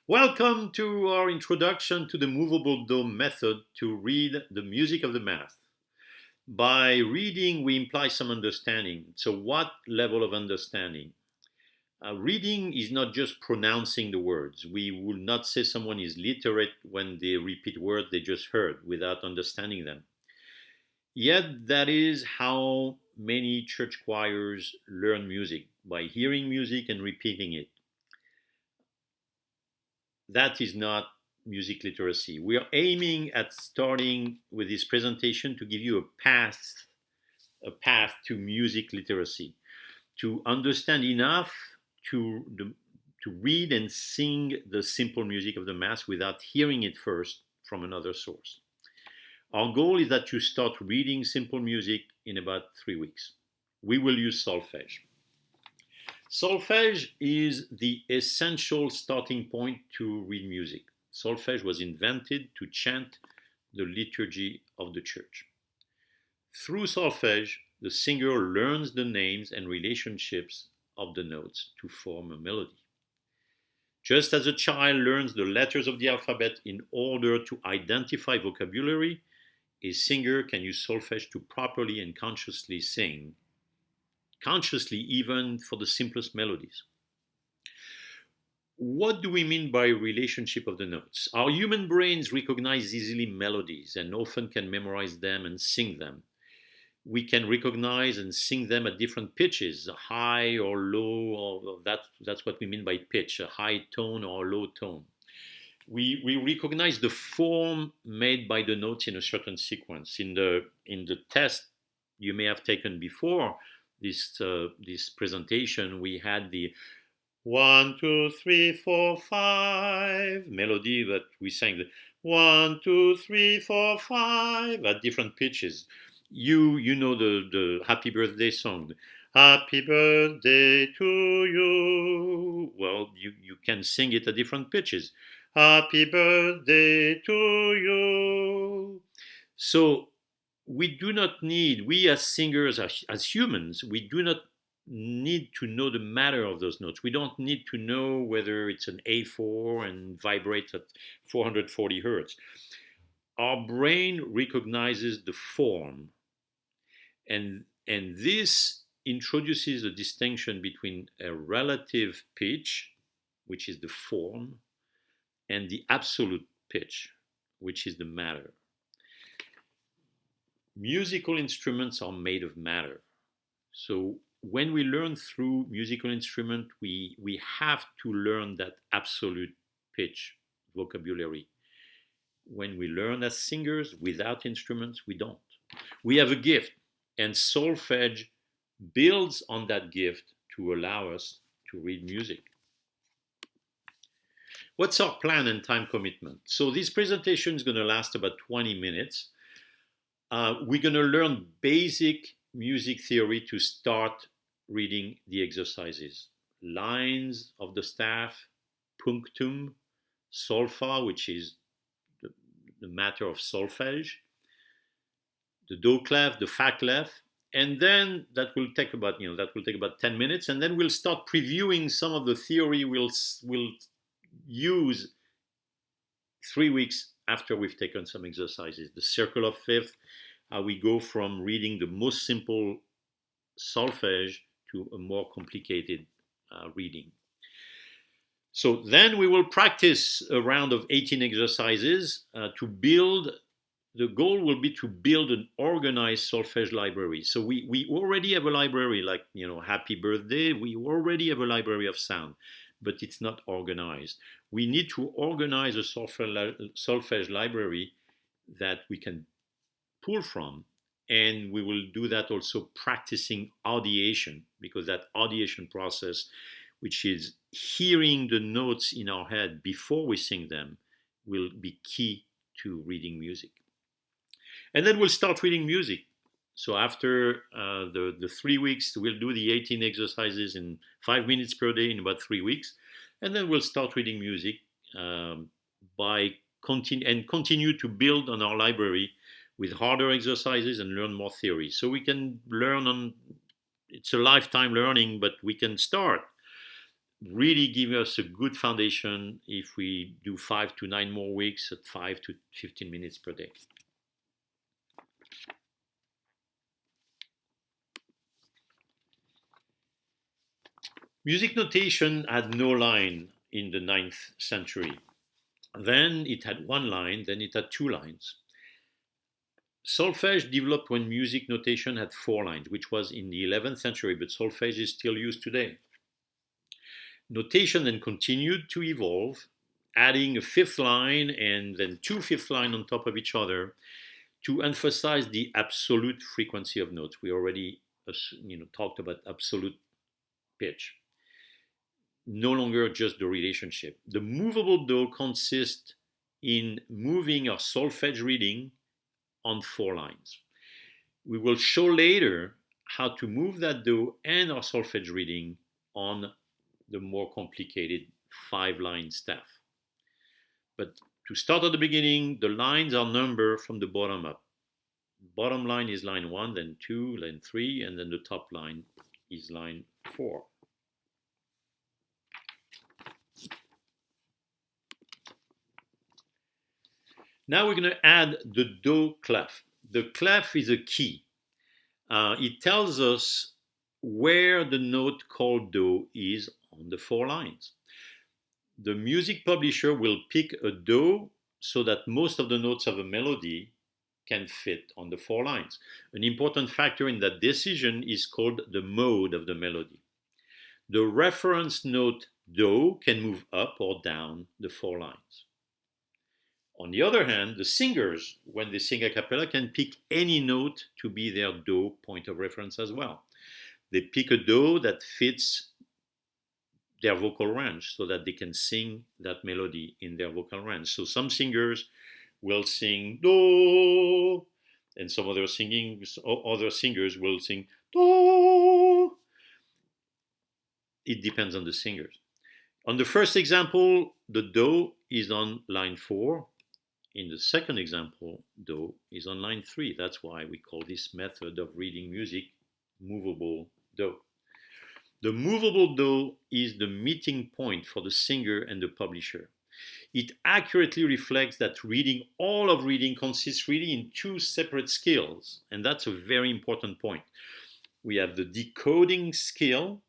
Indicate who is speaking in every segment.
Speaker 1: Welcome to our introduction to the Movable Do method to read the music of the math. By reading, we imply some understanding. So, what level of understanding? Reading is not just pronouncing the words. We will not say someone is literate when they repeat words they just heard without understanding them. Yet, that is how many church choirs learn music by hearing music and repeating it. That is not music literacy. We are aiming at starting with this presentation to give you a path to music literacy, to understand enough to to read and sing the simple music of the mass without hearing it first from another source. Our goal is that you start reading simple music in about 3 weeks. We will use solfege. Solfege is the essential starting point to read music. Solfege was invented to chant the liturgy of the church. Through solfege, the singer learns the names and relationships of the notes to form a melody. Just as a child learns the letters of the alphabet in order to identify vocabulary, a singer can use solfege to properly and consciously sing, consciously even for the simplest melodies. What do we mean by relationship of the notes? Our human brains recognize easily melodies and often can memorize them and sing them. We can recognize and sing them at different pitches, high or low, or that's what we mean by pitch, a high tone or a low tone. We recognize the form made by the notes in a certain sequence. In the test you may have taken before this presentation, we had the 1, 2, 3, 4, 5 melody that we sang the 1, 2, 3, 4, 5 at different pitches. You know the happy birthday song. Happy birthday to you. Well, you can sing it at different pitches. Happy birthday to you. So we as singers, as humans, we do not need to know the matter of those notes. We don't need to know whether it's an A4 and vibrates at 440 hertz. Our brain recognizes the form, and this introduces a distinction between a relative pitch, which is the form, and the absolute pitch, which is the matter. Musical instruments are made of matter. So when we learn through musical instrument, we have to learn that absolute pitch vocabulary. When we learn as singers without instruments, we don't. We have a gift, and solfege builds on that gift to allow us to read music. What's our plan and time commitment? So this presentation is going to last about 20 minutes. We're going to learn basic music theory to start reading the exercises. Lines of the staff, punctum, solfa, which is the matter of solfege, the do clef, the fa clef, and then that will take about 10 minutes, and then we'll start previewing some of the theory we'll use 3 weeks after we've taken some exercises. The circle of fifth, how we go from reading the most simple solfege to a more complicated reading. So then we will practice a round of 18 exercises to build. The goal will be to build an organized solfege library. So we already have a library, like Happy Birthday. We already have a library of sound, but it's not organized. We need to organize a solfege library that we can pull from, and we will do that also practicing audiation, because that audiation process, which is hearing the notes in our head before we sing them, will be key to reading music. And then we'll start reading music. So after the 3 weeks, we'll do the 18 exercises in 5 minutes per day in about 3 weeks. And then we'll start reading music continue to build on our library with harder exercises and learn more theory. So we can learn it's a lifetime learning, but we can start really give us a good foundation if we do 5 to 9 more weeks at 5 to 15 minutes per day. Music notation had no line in the 9th century. Then it had one line, then it had 2 lines. Solfege developed when music notation had 4 lines, which was in the 11th century, but solfege is still used today. Notation then continued to evolve, adding a 5th line and then 2 5th lines on top of each other to emphasize the absolute frequency of notes. We already talked about absolute pitch. No longer just the relationship. The movable do consists in moving our solfege reading on 4 lines. We will show later how to move that do and our solfege reading on the more complicated 5-line staff. But to start at the beginning, the lines are numbered from the bottom up. Bottom line is line 1, then 2, then 3, and then the top line is line 4. Now we're going to add the do clef. The clef is a key. It tells us where the note called do is on the 4 lines. The music publisher will pick a do so that most of the notes of a melody can fit on the 4 lines. An important factor in that decision is called the mode of the melody. The reference note do can move up or down the 4 lines. On the other hand, the singers, when they sing a cappella, can pick any note to be their do point of reference as well. They pick a do that fits their vocal range so that they can sing that melody in their vocal range. So some singers will sing do, and some other singers will sing do. It depends on the singers. On the first example, the do is on line 4. In the second example, do is on line 3. That's why we call this method of reading music movable do. The movable do is the meeting point for the singer and the publisher. It accurately reflects that all of reading consists really in 2 separate skills, and that's a very important point. We have the decoding skill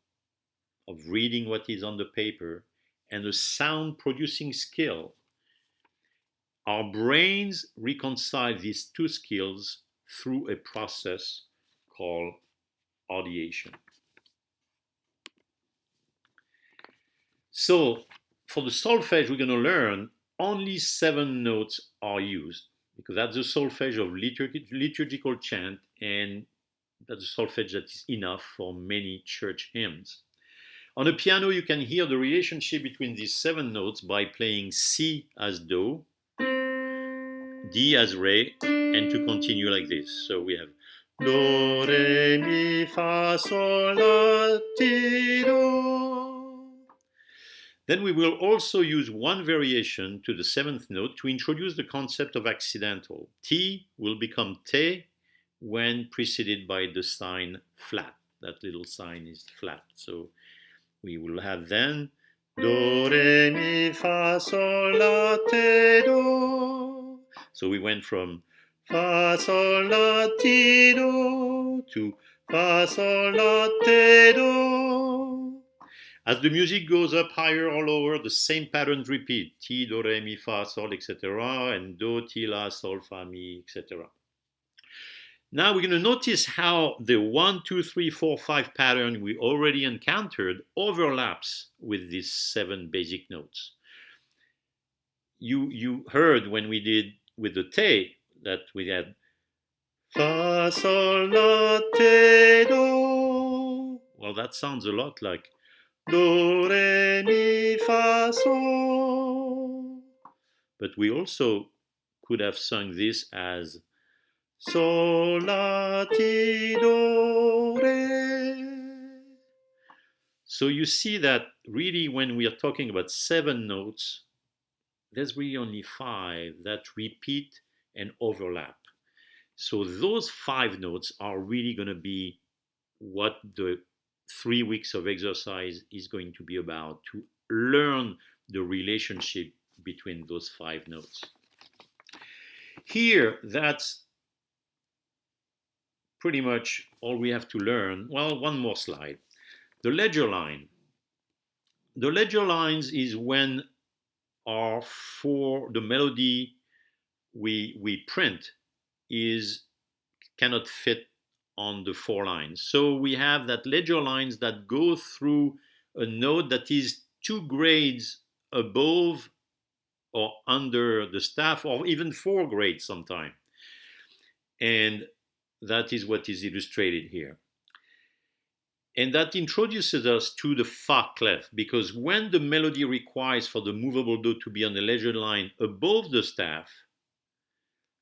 Speaker 1: of reading what is on the paper and the sound producing skill. Our brains reconcile these 2 skills through a process called audiation. So for the solfege, we're going to learn only 7 notes are used, because that's the solfege of liturgical chant, and that's the solfege that is enough for many church hymns. On the piano, you can hear the relationship between these 7 notes by playing C as do, D as re, and to continue like this. So we have do, re, mi, fa, sol, la, ti, do. Then we will also use one variation to the 7th note to introduce the concept of accidental. Ti will become te when preceded by the sign flat. That little sign is flat. So we will have then do, re, mi, fa, sol, la, ti, do. So we went from fa, sol, la, ti, do to fa, sol, la, ti, do. As the music goes up higher or lower, the same patterns repeat. Ti, do, re, mi, fa, sol, etc. And do, ti, la, sol, fa, mi, etc. Now we're going to notice how the 1, 2, 3, 4, 5 pattern we already encountered overlaps with these 7 basic notes. You heard when we did with the te that we had fa, sol, la, te, do. Well, that sounds a lot like do, re, mi, fa, sol. But we also could have sung this as sol, la, ti, do, re. So you see that really when we are talking about 7 notes, there's really only 5 that repeat and overlap. So those 5 notes are really going to be what the 3 weeks of exercise is going to be about, to learn the relationship between those 5 notes. Here, that's pretty much all we have to learn. Well, one more slide. The ledger line. The ledger lines is when our for the melody we print is cannot fit on the 4 lines. So we have that ledger lines that go through a note that is 2 grades above or under the staff, or even 4 grades sometimes. And that is what is illustrated here. And that introduces us to the fa clef, because when the melody requires for the movable do to be on the ledger line above the staff,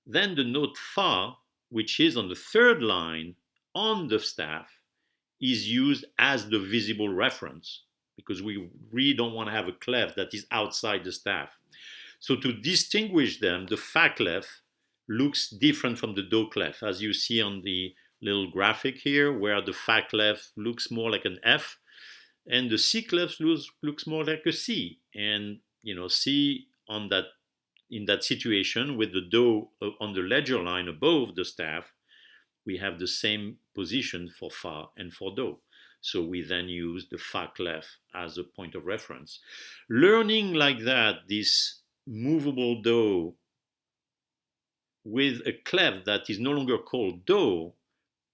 Speaker 1: then the note fa, which is on the 3rd line on the staff, is used as the visible reference, because we really don't want to have a clef that is outside the staff. So to distinguish them, the fa clef looks different from the do clef, as you see on the little graphic here, where the fa clef looks more like an F, and the C clef looks more like a C. And C on that, in that situation with the do on the ledger line above the staff, we have the same position for fa and for do. So we then use the fa clef as a point of reference. Learning like that, this movable do with a clef that is no longer called do,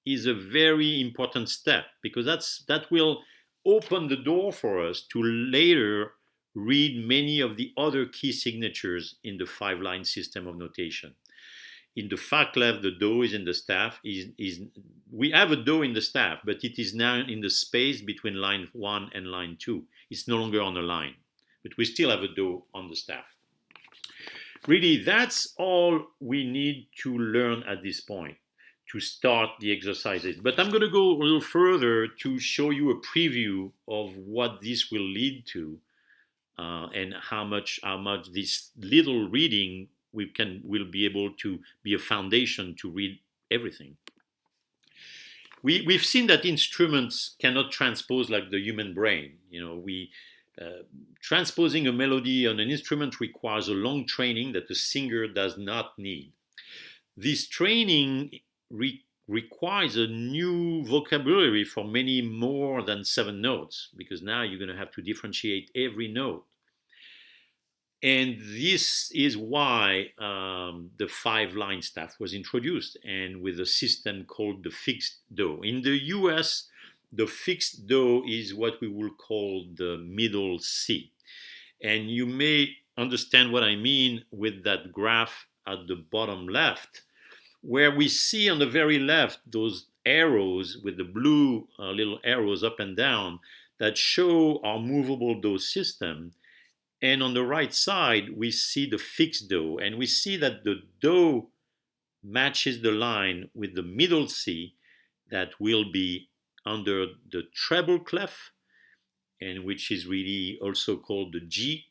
Speaker 1: is a very important step, because that will open the door for us to later read many of the other key signatures in the 5-line system of notation. In the fa clef, the do is in the staff. We have a do in the staff, but it is now in the space between line 1 and line 2. It's no longer on a line, but we still have a do on the staff. Really, that's all we need to learn at this point to start the exercises. But I'm going to go a little further to show you a preview of what this will lead to, and how much this little reading will be able to be a foundation to read everything. We've seen that instruments cannot transpose like the human brain. Transposing a melody on an instrument requires a long training that the singer does not need. This training requires a new vocabulary for many more than 7 notes, because now you're going to have to differentiate every note. And this is why the 5-line staff was introduced, and with a system called the fixed do. In the US, the fixed do is what we will call the middle C. And you may understand what I mean with that graph at the bottom left, where we see on the very left those arrows with the blue little arrows up and down that show our movable do system. And on the right side, we see the fixed do, and we see that the do matches the line with the middle C that will be under the treble clef, and which is really also called the G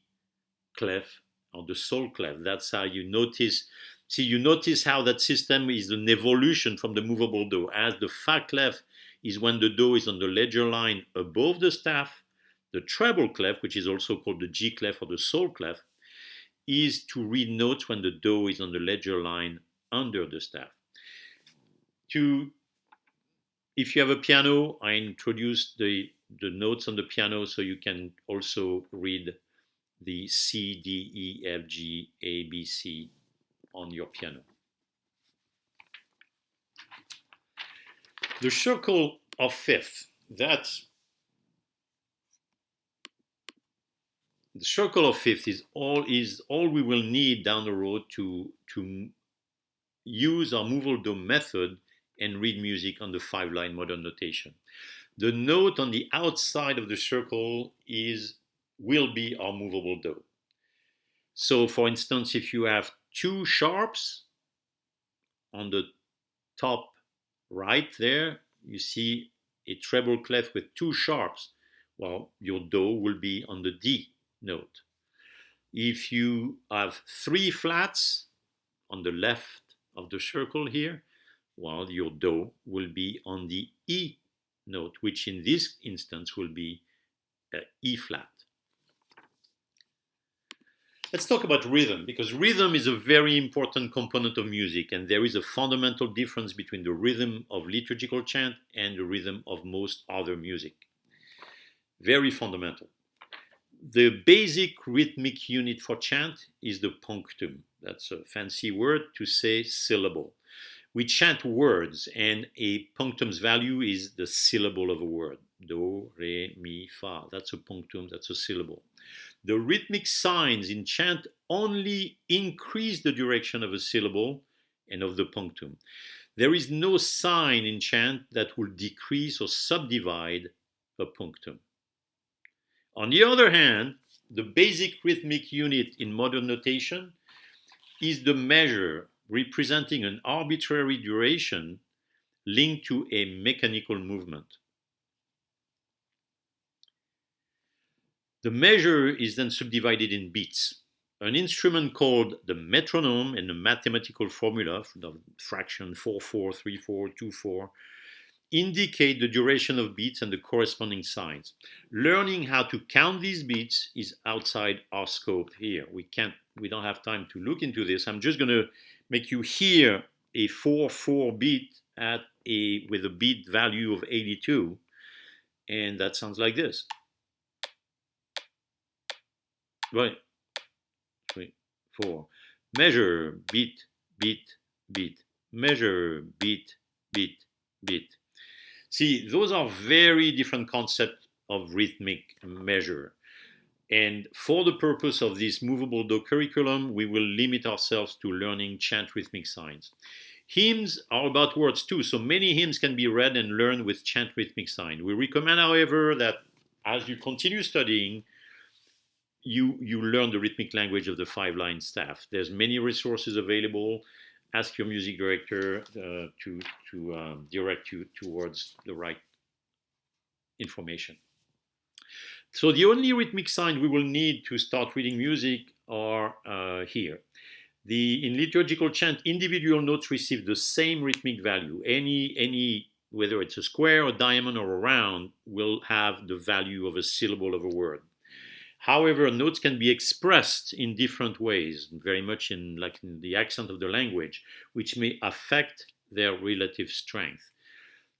Speaker 1: clef or the sol clef. That's how you notice. See, you notice how that system is an evolution from the movable do, as the fa clef is when the do is on the ledger line above the staff. The treble clef, which is also called the G clef or the sol clef, is to read notes when the do is on the ledger line under the staff. If you have a piano, I introduced the notes on the piano so you can also read the C, D, E, F, G, A, B, C on your piano. The circle of fifth, that's the circle of fifth is all we will need down the road to use our movable do method and read music on the 5-line modern notation. The note on the outside of the circle will be our movable do. So for instance, if you have 2 sharps on the top right there, you see a treble clef with 2 sharps. Well, your do will be on the D note. If you have 3 flats on the left of the circle here, well, your do will be on the E note, which in this instance will be E flat. Let's talk about rhythm, because rhythm is a very important component of music, and there is a fundamental difference between the rhythm of liturgical chant and the rhythm of most other music. Very fundamental. The basic rhythmic unit for chant is the punctum. That's a fancy word to say syllable. We chant words, and a punctum's value is the syllable of a word. Do, re, mi, fa. That's a punctum, that's a syllable. The rhythmic signs in chant only increase the duration of a syllable and of the punctum. There is no sign in chant that will decrease or subdivide a punctum. On the other hand, the basic rhythmic unit in modern notation is the measure representing an arbitrary duration linked to a mechanical movement. The measure is then subdivided in beats. An instrument called the metronome and the mathematical formula, the fraction 4/4, 3/4, 2/4, indicate the duration of beats and the corresponding signs. Learning how to count these beats is outside our scope here. We don't have time to look into this. I'm just going to make you hear a 4/4 beat with a beat value of 82, and that sounds like this. Right, 3, 4. Measure, beat, beat, beat. Measure, beat, beat, beat. See, those are very different concepts of rhythmic measure. And for the purpose of this Movable Do curriculum, we will limit ourselves to learning chant rhythmic signs. Hymns are about words too, so many hymns can be read and learned with chant rhythmic sign. We recommend, however, that as you continue studying, you learn the rhythmic language of the 5-line staff. There's many resources available. Ask your music director to direct you towards the right information. So the only rhythmic signs we will need to start reading music are here. In liturgical chant, individual notes receive the same rhythmic value. Any whether it's a square, a diamond, or a round, will have the value of a syllable of a word. However, notes can be expressed in different ways, very much in the accent of the language, which may affect their relative strength.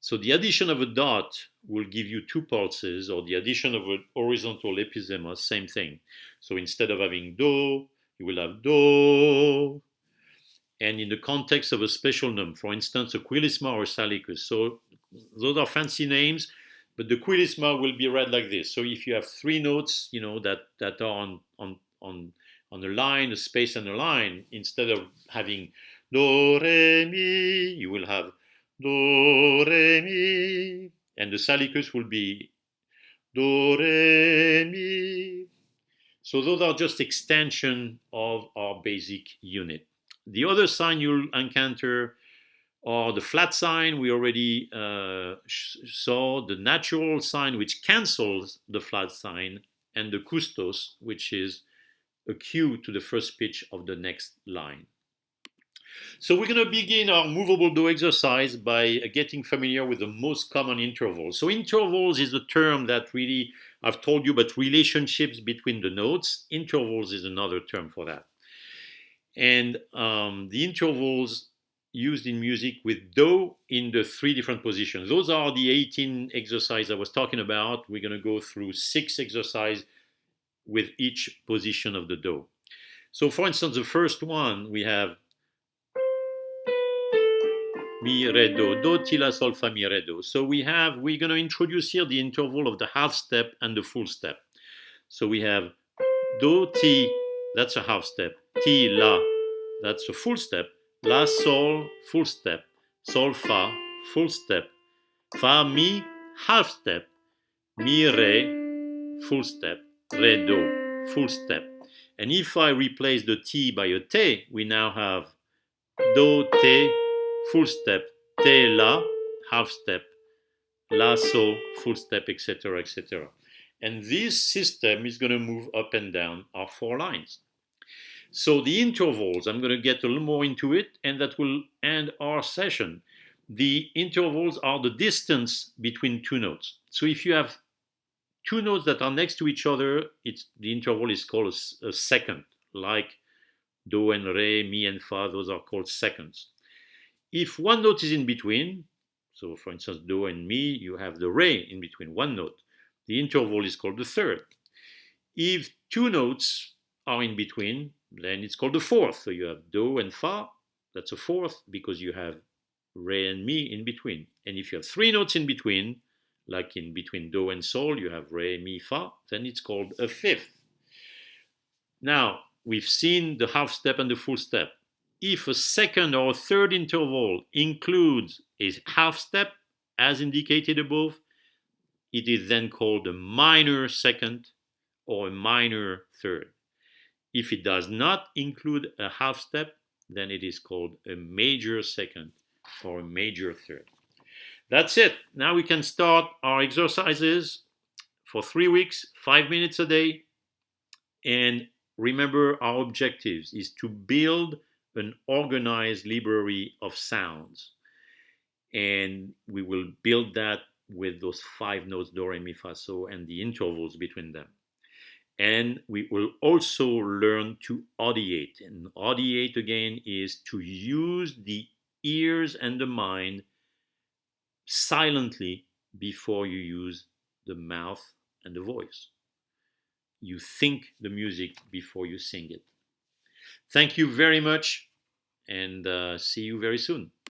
Speaker 1: So the addition of a dot will give you 2 pulses, or the addition of an horizontal epizema, same thing. So instead of having do, you will have do. And in the context of a special num, for instance, a quilisma or a salicus. So those are fancy names, but the quilisma will be read like this. So if you have 3 notes, that are on a line, a space, and a line, instead of having do, re, mi, you will have do, re, mi, and the salicus will be do, re, mi. So those are just extension of our basic unit. The other sign you'll encounter are the flat sign we already saw, the natural sign which cancels the flat sign, and the custos, which is a cue to the first pitch of the next line. So we're going to begin our Movable Do exercise by getting familiar with the most common intervals. So intervals is a term that really I've told you about relationships between the notes. Intervals is another term for that. And the intervals used in music with do in the 3 different positions. Those are the 18 exercises I was talking about. We're going to go through 6 exercises with each position of the do. So for instance, the first one, we have mi, re, do, ti, la, sol, fa, mi, re, do. So we're going to introduce here the interval of the half step and the full step. So we have do, ti, that's a half step. Ti, la, that's a full step. La, sol, full step. Sol, fa, full step. Fa, mi, half step. Mi, re, full step. Re, do, full step. And if I replace the ti by a te, we now have do, te, full step. Te, la, half step. La, sol, full step, etc., etc. And this system is going to move up and down our 4 lines. So the intervals, I'm going to get a little more into it, and that will end our session. The intervals are the distance between two notes. So if you have two notes that are next to each other, the interval is called a second, like do and re, mi and fa, those are called seconds. If one note is in between, so for instance, do and mi, you have the re in between one note, the interval is called the third. If two notes are in between, then it's called the fourth. So you have do and fa, that's a fourth because you have re and mi in between. And if you have three notes in between, like in between do and sol, you have re, mi, fa, then it's called a fifth. Now, we've seen the half step and the full step. If a second or a third interval includes a half step, as indicated above, it is then called a minor second or a minor third. If it does not include a half step, then it is called a major second or a major third. That's it. Now we can start our exercises for 3 weeks, 5 minutes a day. And remember, our objectives is to build an organized library of sounds. And we will build that with those 5 notes, do, re, mi, fa, so, and the intervals between them. And we will also learn to audiate. And audiate again is to use the ears and the mind silently before you use the mouth and the voice. You think the music before you sing it. Thank you very much, and see you very soon.